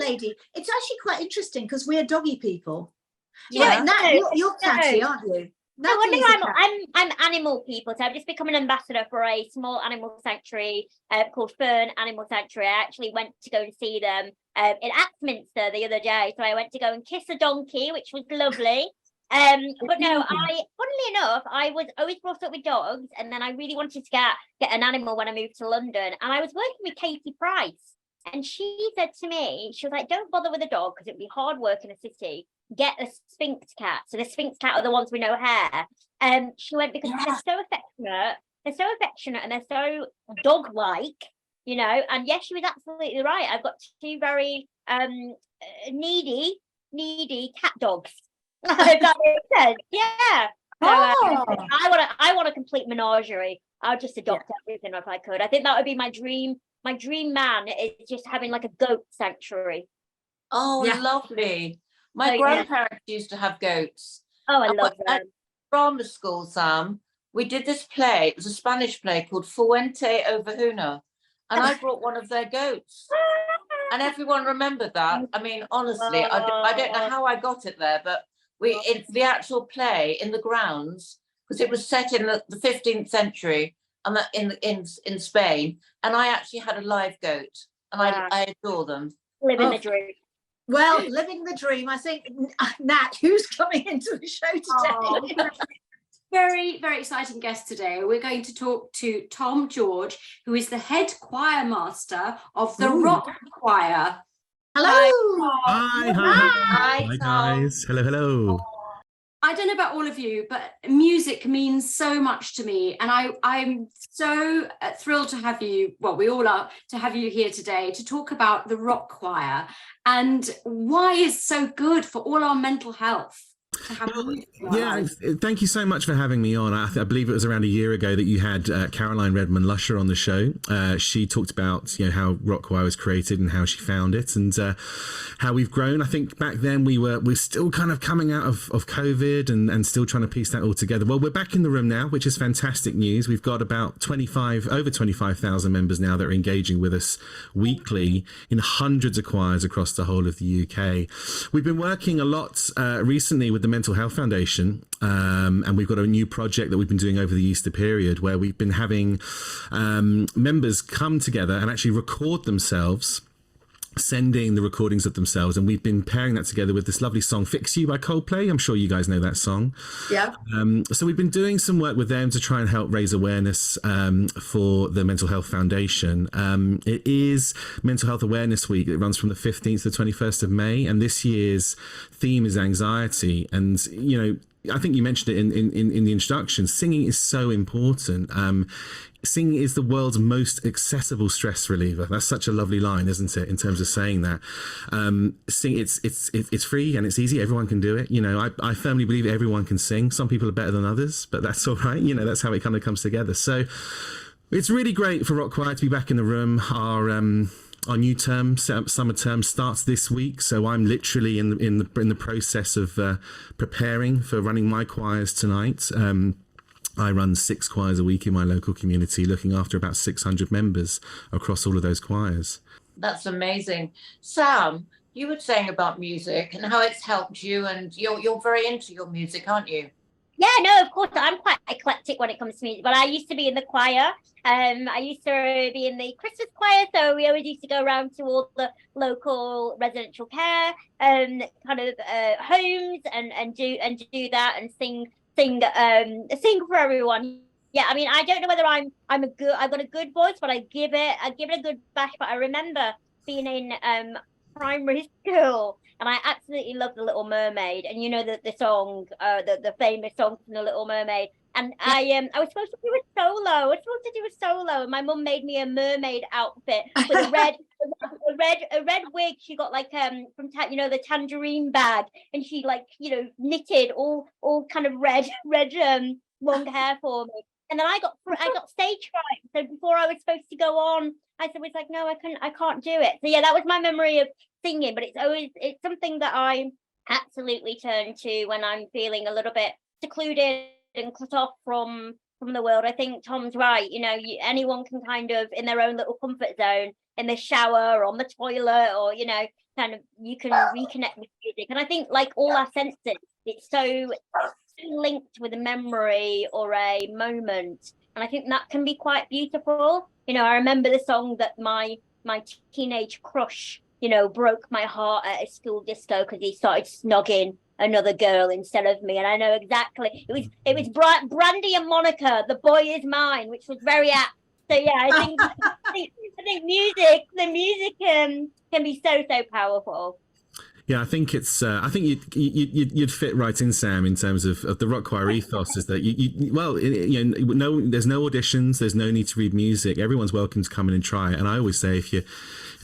lady. It's actually quite interesting because we're doggy people. Yeah, Nat, you're catty, aren't you? I'm animal people, so I've just become an ambassador for a small animal sanctuary called Fern Animal Sanctuary. I actually went to go and see them in Axminster the other day, so I went to go and kiss a donkey, which was lovely. But no, funnily enough, I was always brought up with dogs, and then I really wanted to get an animal when I moved to London, and I was working with Katie Price, and she said to me, she was like, don't bother with a dog because it'd be hard work in a city. Get a Sphinx cat. So the Sphinx cat are the ones with no hair. She went, because they're so affectionate and they're so dog-like, you know. And yes, she was absolutely right. I've got two very needy cat dogs. If that makes sense. Yeah. So, I want a complete menagerie. I'll just adopt everything if I could. I think that would be my dream. My dream man is just having like a goat sanctuary. Oh, lovely. My grandparents used to have goats. Oh, I love them. At drama school, Sam, we did this play. It was a Spanish play called Fuente Ovejuna. And I brought one of their goats. And everyone remembered that. I mean, honestly, I don't know how I got it there, but it's the actual play in the grounds, because it was set in the 15th century and in Spain. And I actually had a live goat. And I adore them. Living the dream. Well, living the dream. I think, Nat, who's coming into the show today? Very, very exciting guest today. We're going to talk to Tom George, who is the head choir master of the Rock Choir. Hello. Hi, guys. Hello. I don't know about all of you, but music means so much to me. And I'm so thrilled to have you, well, we all are, to have you here today to talk about the Rock Choir and why it's so good for all our mental health. Thank you so much for having me on. I believe it was around a year ago that you had Caroline Redmond Lusher on the show. She talked about how Rock Choir was created and how she found it and how we've grown. I think back then we're still kind of coming out of COVID and still trying to piece that all together. Well, we're back in the room now, which is fantastic news. We've got about over 25,000 members now that are engaging with us weekly in hundreds of choirs across the whole of the UK. We've been working a lot recently with the Mental Health Foundation, and we've got a new project that we've been doing over the Easter period where we've been having members come together and actually record themselves, sending the recordings of themselves, and we've been pairing that together with this lovely song Fix You by Coldplay. I'm sure you guys know that song. So we've been doing some work with them to try and help raise awareness for the Mental Health Foundation. It is Mental Health Awareness Week. It runs from the 15th to the 21st of May, and this year's theme is anxiety. And I think you mentioned it in the introduction. Singing is so important. Singing is the world's most accessible stress reliever. That's such a lovely line, isn't it? In terms of saying that, it's free and it's easy. Everyone can do it. I firmly believe everyone can sing. Some people are better than others, but that's all right. That's how it kind of comes together. So it's really great for Rock Choir to be back in the room. Our new term, summer term, starts this week. So I'm literally in the process of preparing for running my choirs tonight. I run 6 choirs a week in my local community, looking after about 600 members across all of those choirs. That's amazing. Sam, you were saying about music and how it's helped you, and you're very into your music, aren't you? Yeah, no, of course. I'm quite eclectic when it comes to music, but I used to be in the choir. I used to be in the Christmas choir, so we always used to go around to all the local residential care kind of homes and do that and sing for everyone. Yeah, I mean, I don't know whether I've got a good voice, but I give it a good bash. But I remember being in primary school, and I absolutely loved The Little Mermaid, and the song, the famous song from The Little Mermaid. And I was supposed to do a solo, and my mum made me a mermaid outfit with a red wig. She got like from the tangerine bag, and she knitted all kind of red long hair for me. And then I got stage fright. So before I was supposed to go on, I was like, no, I can't do it. So yeah, that was my memory of singing. But it's something that I absolutely turn to when I'm feeling a little bit secluded and cut off from the world. I think Tom's right. Anyone can kind of in their own little comfort zone, in the shower or on the toilet, or kind of you can reconnect with music. And I think, like all our senses, it's so linked with a memory or a moment, and I think that can be quite beautiful. I remember the song that my teenage crush, broke my heart at a school disco because he started snogging another girl instead of me, and I know exactly it was Brandy and Monica, The Boy Is Mine, which was very apt. So yeah, I think the music can be so powerful. Yeah, I think it's. I think you'd fit right in, Sam, in terms of the rock choir ethos. Is that there's no auditions, there's no need to read music. Everyone's welcome to come in and try it. And I always say, if you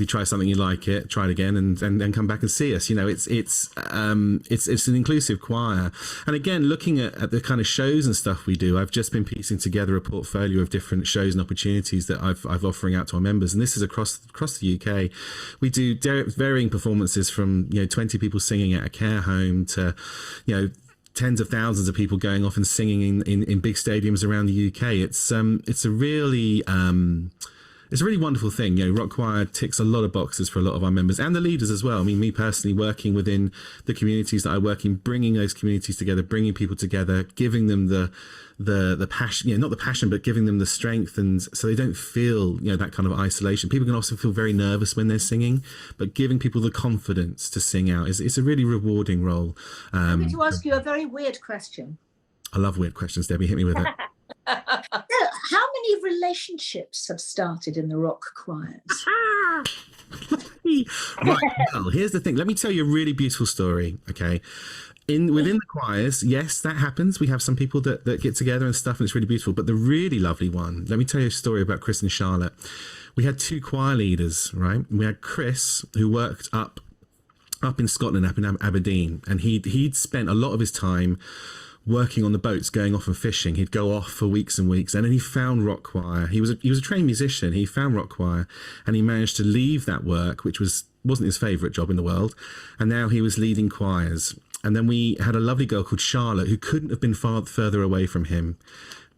try something you like it, try it again, and then come back and see us. It's an inclusive choir. And again, looking at the kind of shows and stuff we do, I've just been piecing together a portfolio of different shows and opportunities that I've offering out to our members, and this is across the UK. We do varying performances from 20 people singing at a care home to tens of thousands of people going off and singing in big stadiums around the UK. It's a really wonderful thing. Rock choir ticks a lot of boxes for a lot of our members and the leaders as well. I mean, me personally, working within the communities that I work in, bringing those communities together, bringing people together, giving them the passion, not the passion, but giving them the strength, and so they don't feel that kind of isolation. People can also feel very nervous when they're singing, but giving people the confidence to sing out is a really rewarding role. I'm going to ask you a very weird question. I love weird questions, Debbie. Hit me with it. So, how many relationships have started in the rock choirs? Right, well, here's the thing. Let me tell you a really beautiful story, okay? Within the choirs, yes, that happens. We have some people that get together and stuff, and it's really beautiful. But the really lovely one, let me tell you a story about Chris and Charlotte. We had two choir leaders, right? We had Chris, who worked up in Scotland, up in Aberdeen, and he'd spent a lot of his time working on the boats, going off and fishing. He'd go off for weeks and weeks, and then he found rock choir. He was a trained musician. He found rock choir, and he managed to leave that work, which wasn't his favourite job in the world, and now he was leading choirs. And then we had a lovely girl called Charlotte, who couldn't have been further away from him,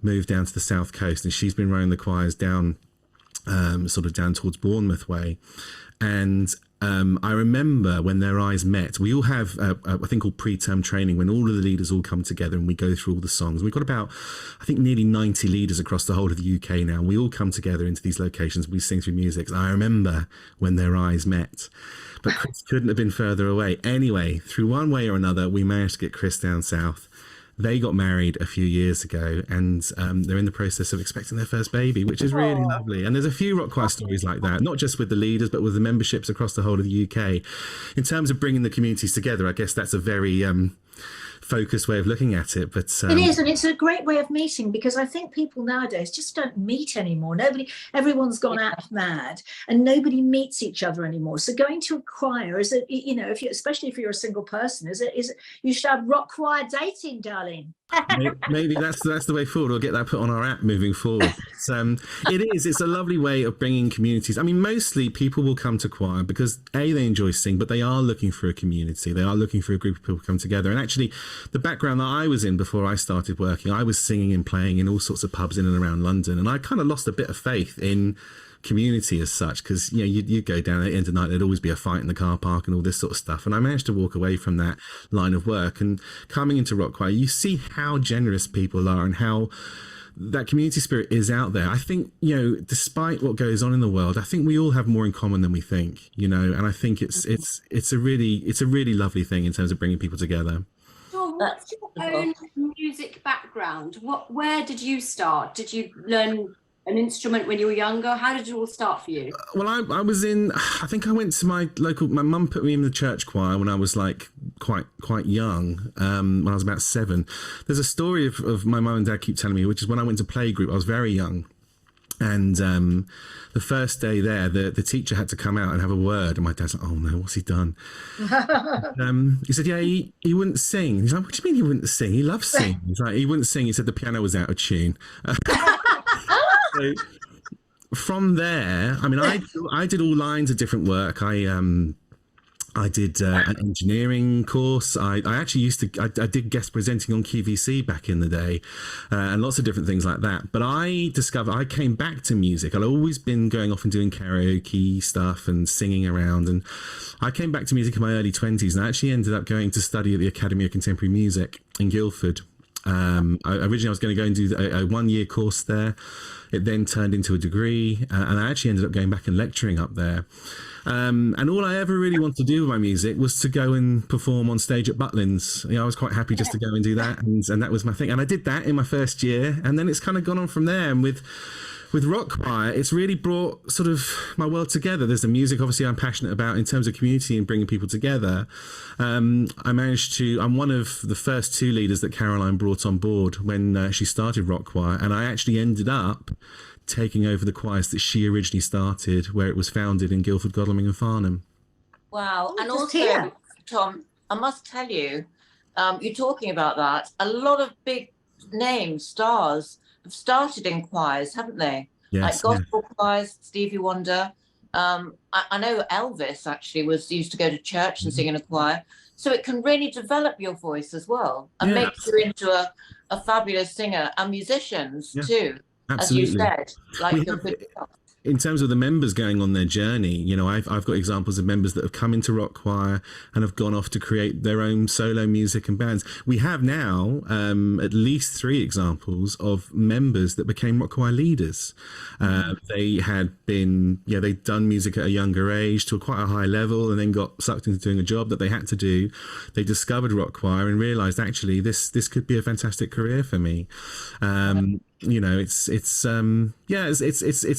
moved down to the south coast, and she's been running the choirs down down towards Bournemouth way. And I remember when their eyes met, we all have a thing called pre-term training, when all of the leaders all come together and we go through all the songs. We've got about, I think, nearly 90 leaders across the whole of the UK now. We all come together into these locations. We sing through music. I remember when their eyes met. But Chris couldn't have been further away. Anyway, through one way or another, we managed to get Chris down south. They got married a few years ago, and they're in the process of expecting their first baby, which is really lovely. And there's a few rock choir stories like that, not just with the leaders, but with the memberships across the whole of the UK. In terms of bringing the communities together, I guess that's a very focused way of looking at it. But it is, and it's a great way of meeting, because I think people nowadays just don't meet anymore. Everyone's gone out mad, and nobody meets each other anymore. So going to a choir is especially if you're a single person, you should have rock choir dating, darling. Maybe that's the way forward. We'll get that put on our app moving forward. It's a lovely way of bringing communities. I mean, mostly people will come to choir because they enjoy singing, but they are looking for a community. They are looking for a group of people to come together. And actually, the background that I was in before I started working, I was singing and playing in all sorts of pubs in and around London, and I kind of lost a bit of faith in community as such, because you go down at the end of the night, there'd always be a fight in the car park and all this sort of stuff. And I managed to walk away from that line of work, and coming into rock choir, you see how generous people are and how that community spirit is out there. I think, despite what goes on in the world, I think we all have more in common than we think, and I think it's a really lovely thing in terms of bringing people together. So what's your own music background? Where did you start? Did you learn an instrument when you were younger? How did it all start for you? Well, I think I went to my mum put me in the church choir when I was like quite young, when I was about 7. There's a story of my mum and dad keep telling me, which is when I went to playgroup, I was very young. And the first day there, the teacher had to come out and have a word. And my dad's like, oh no, what's he done? He said, yeah, he wouldn't sing. He's like, what do you mean he wouldn't sing? He loves singing. He's like, he wouldn't sing. He said the piano was out of tune. So from there, I mean, I did all lines of different work. I did an engineering course. I actually I did guest presenting on QVC back in the day, and lots of different things like that. But I came back to music. I'd always been going off and doing karaoke stuff and singing around. And I came back to music in my early 20s, and I actually ended up going to study at the Academy of Contemporary Music in Guildford. Originally I was going to go and do a 1-year course there. It then turned into a degree, and I actually ended up going back and lecturing up there. And all I ever really wanted to do with my music was to go and perform on stage at Butlins. I was quite happy just to go and do that, and that was my thing. And I did that in my first year, and then it's kind of gone on from there. And with Rock Choir, it's really brought sort of my world together. There's the music, obviously, I'm passionate about in terms of community and bringing people together. I'm one of the first 2 leaders that Caroline brought on board when she started Rock Choir, and I actually ended up taking over the choirs that she originally started, where it was founded in Guildford, Godalming and Farnham. Wow. And also, here. Tom, I must tell you, you're talking about that. A lot of big names, stars, have started in choirs, haven't they? Yes, like gospel choirs, Stevie Wonder. I know Elvis actually used to go to church and sing in a choir. So it can really develop your voice as well and make you into a fabulous singer, and musicians too. Absolutely. As you said, like in terms of the members going on their journey, I've got examples of members that have come into Rock Choir and have gone off to create their own solo music and bands. We have now at least 3 examples of members that became Rock Choir leaders. They had been, they'd done music at a younger age to quite a high level, and then got sucked into doing a job that they had to do. They discovered Rock Choir and realised actually this could be a fantastic career for me. It's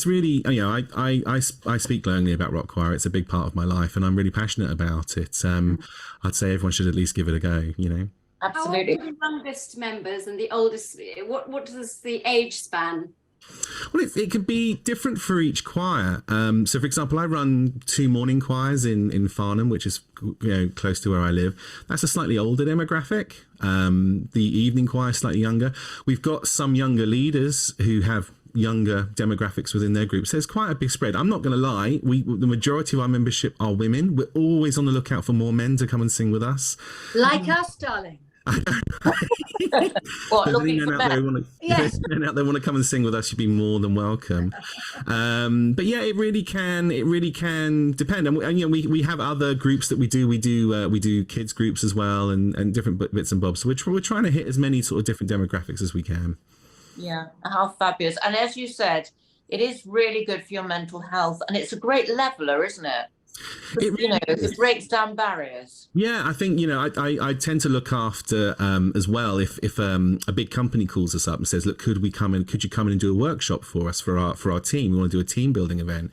really, I speak glowingly about Rock Choir. It's a big part of my life, and I'm really passionate about it. I'd say everyone should at least give it a go. Absolutely. How are the youngest members and the oldest? What does the age span? Well, it can be different for each choir. So, for example, I run 2 morning choirs in Farnham, which is close to where I live. That's a slightly older demographic. The evening choir is slightly younger. We've got some younger leaders who have younger demographics within their groups. So there's quite a big spread. I'm not going to lie. The majority of our membership are women. We're always on the lookout for more men to come and sing with us. Like us, darling. What, If looking anyone for out there men? want to come and sing with us, you'd be more than welcome. But yeah, it really can depend. And we have other groups that we do kids groups as well, and different bits and bobs. So we're trying to hit as many sort of different demographics as we can. Yeah, how fabulous. And as you said, it is really good for your mental health, and it's a great leveler, isn't it? It breaks down barriers. Yeah, I think I tend to look after as well. If a big company calls us up and says, "Look, could you come in and do a workshop for us for our team? We want to do a team building event."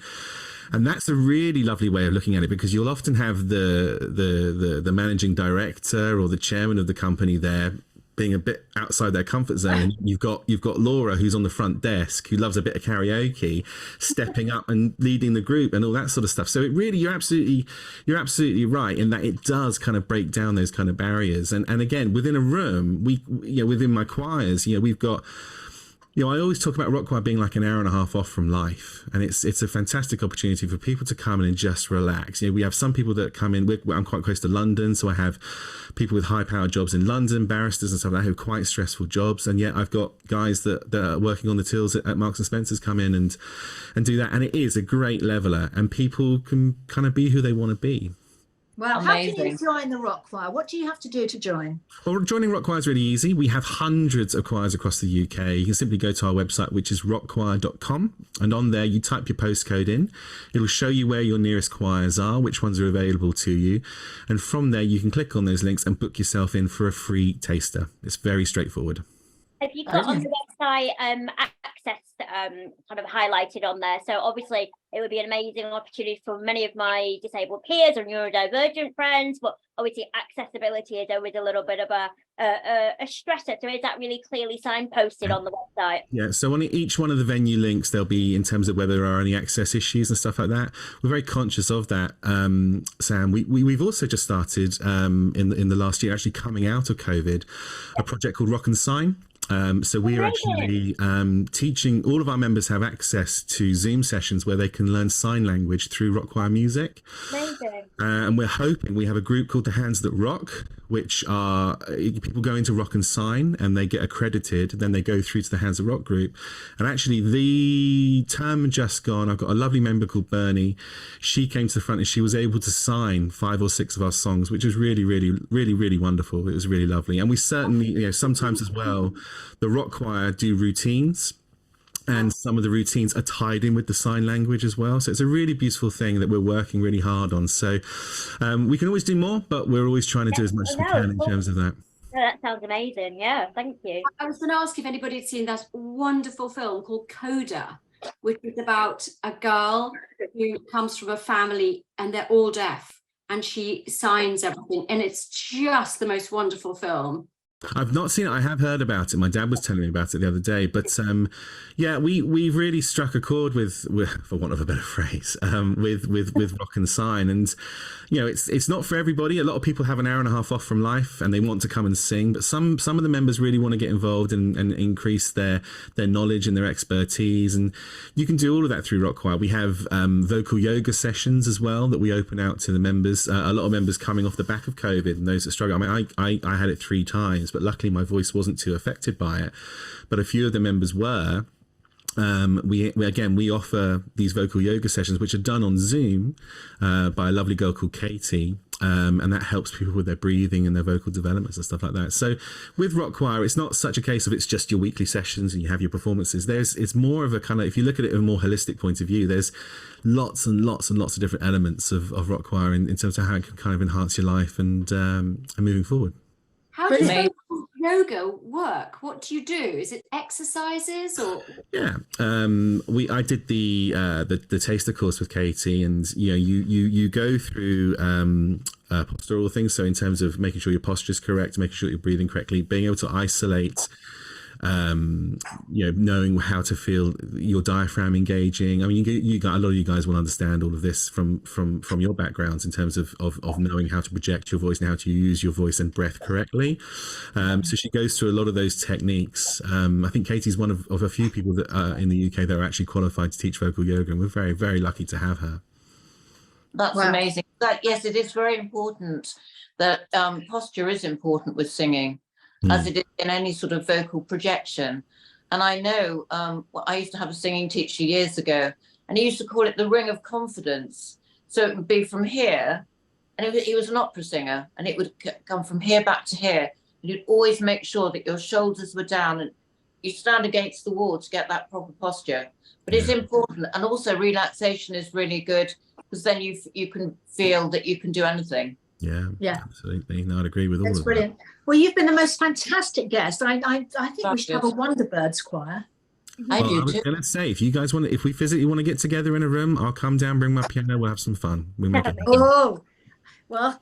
And that's a really lovely way of looking at it, because you'll often have the managing director or the chairman of the company there being a bit outside their comfort zone. You've got Laura, who's on the front desk, who loves a bit of karaoke, stepping up and leading the group and all that sort of stuff. So it really, you're absolutely right in that it does kind of break down those kind of barriers. And again, within a room, within my choirs, we've got, I always talk about Rock Choir being like an hour and a half off from life, and it's a fantastic opportunity for people to come in and just relax. We have some people that come in. I'm quite close to London, so I have people with high-powered jobs in London, barristers and stuff like that, who have quite stressful jobs, and yet I've got guys that are working on the tills at Marks and Spencer's come in and do that, and it is a great leveler, and people can kind of be who they want to be. Well, Amazing. How can you join the Rock Choir? What do you have to do to join? Well, joining Rock Choir is really easy. We have hundreds of choirs across the UK. You can simply go to our website, which is rockchoir.com, and on there you type your postcode in. It'll show you where your nearest choirs are, which ones are available to you, and from there you can click on those links and book yourself in for a free taster. It's very straightforward. Have you got on the website access kind of highlighted on there? So obviously it would be an amazing opportunity for many of my disabled peers or neurodivergent friends, but obviously accessibility is always a little bit of a stressor. So is that really clearly signposted on the website? Yeah, so on each one of the venue links, there'll be in terms of whether there are any access issues and stuff like that. We're very conscious of that, Sam. We've also just started in the last year, actually coming out of COVID, a project called Rock and Sign. So we are actually teaching, all of our members have access to Zoom sessions where they can learn sign language through Rock Choir music. Amazing. And we're hoping we have a group called the Hands That Rock, which are people go into Rock and Sign and they get accredited. Then they go through to the Hands That Rock group. And actually, the term just gone, I've got a lovely member called Bernie. She came to the front and she was able to sign 5 or 6 of our songs, which was really, really, really, really wonderful. It was really lovely. And we certainly, sometimes as well, the rock choir do routines. And some of the routines are tied in with the sign language as well. So it's a really beautiful thing that we're working really hard on. So we can always do more, but we're always trying to do as much as we can in terms of that. That sounds amazing. Yeah, thank you. I was going to ask if anybody had seen that wonderful film called Coda, which is about a girl who comes from a family and they're all deaf and she signs everything. And it's just the most wonderful film. I've not seen it. I have heard about it. My dad was telling me about it the other day. But yeah, we've really struck a chord with, for want of a better phrase, with Rock and Sign. And it's not for everybody. A lot of people have an hour and a half off from life and they want to come and sing. But some of the members really want to get involved and increase their knowledge and their expertise. And you can do all of that through Rock Choir. We have vocal yoga sessions as well that we open out to the members. A lot of members coming off the back of COVID and those that struggle. I mean, I had it 3 times. But luckily my voice wasn't too affected by it. But a few of the members were. We offer these vocal yoga sessions, which are done on Zoom by a lovely girl called Katie. And that helps people with their breathing and their vocal developments and stuff like that. So with Rock Choir, it's not such a case of it's just your weekly sessions and you have your performances. It's more of a kind of, if you look at it in a more holistic point of view, there's lots and lots and lots of different elements of Rock Choir in terms of how it can kind of enhance your life and moving forward. How does vocal yoga work? What do you do? Is it exercises or? Yeah, I did the taster course with Katie, and you go through postural things. So in terms of making sure your posture is correct, making sure you're breathing correctly, being able to isolate. Knowing how to feel your diaphragm engaging. I mean, you got a lot of you guys will understand all of this from your backgrounds in terms of knowing how to project your voice and how to use your voice and breath correctly. So she goes through a lot of those techniques. I think Katie's one of a few people that in the UK that are actually qualified to teach vocal yoga, and we're very, very lucky to have her. That's amazing. Yes, it is very important that posture is important with singing. As it is in any sort of vocal projection. And I know I used to have a singing teacher years ago, and he used to call it the ring of confidence. So it would be from here, and he was an opera singer, and it would come from here back to here. And you'd always make sure that your shoulders were down and you stand against the wall to get that proper posture. But it's important. And also relaxation is really good, because then you can feel that you can do anything. Yeah, absolutely. No, I'd agree with all of that. That's brilliant. Well, you've been the most fantastic guest. I think we should have a Wonderbirds choir. I do was too. going to say, if you guys want to, if we visit, you want to get together in a room, I'll come down, bring my piano, we'll have some fun. Oh, well,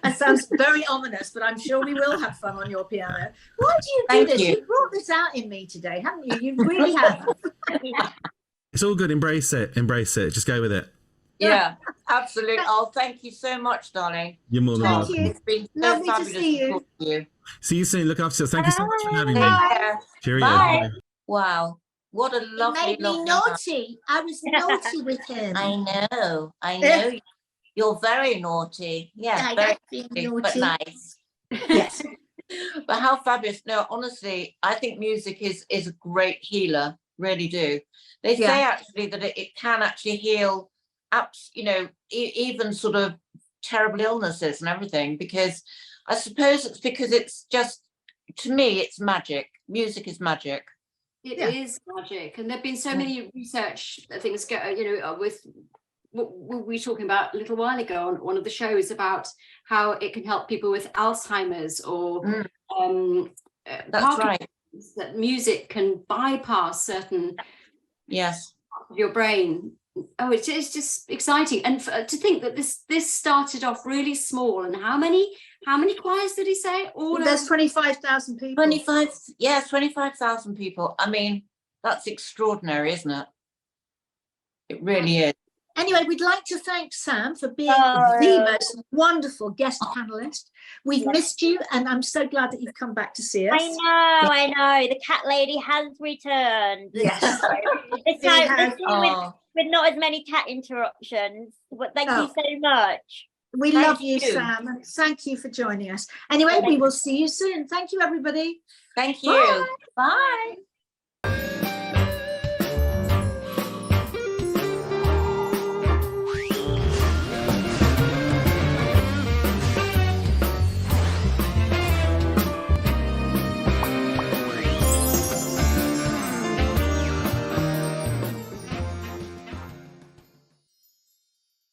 that sounds very ominous, but I'm sure we will have fun on your piano. Why do you do this? You brought this out in me today, haven't you? You really have. It's all good. Embrace it. Just go with it. Yeah, absolutely. Oh, thank you so much, darling. You're more than welcome. It's been so fabulous to talk to you. See you soon. Look after yourself. Thank you so much for having me. Cheerio. Bye. Wow. What a lovely, It made me naughty. I was naughty with him. I know. You're very naughty. Yeah, very naughty, but nice. Yes. But how fabulous. No, honestly, I think music is a great healer. Really do. They say actually that it can actually heal even sort of terrible illnesses and everything, because I suppose it's because it's just, to me, it's magic. Music is magic. It is magic. And there've been so many research things go, with what we were talking about a little while ago on one of the shows about how it can help people with Alzheimer's or that's right. That music can bypass certain parts of your brain. Oh, it's just exciting. And to think that this started off really small. And how many choirs did he say? There's 25,000 people. 25,000 people. I mean, that's extraordinary, isn't it? It really is. Anyway, we'd like to thank Sam for being the most wonderful guest panelist. We've missed you, and I'm so glad that you've come back to see us. I know. The cat lady has returned. Yes. This time with not as many cat interruptions. But thank you so much. We Thank love you, you. Sam, and thank you for joining us. Anyway, we will see you soon. Thank you, everybody. Thank you. Bye. Bye.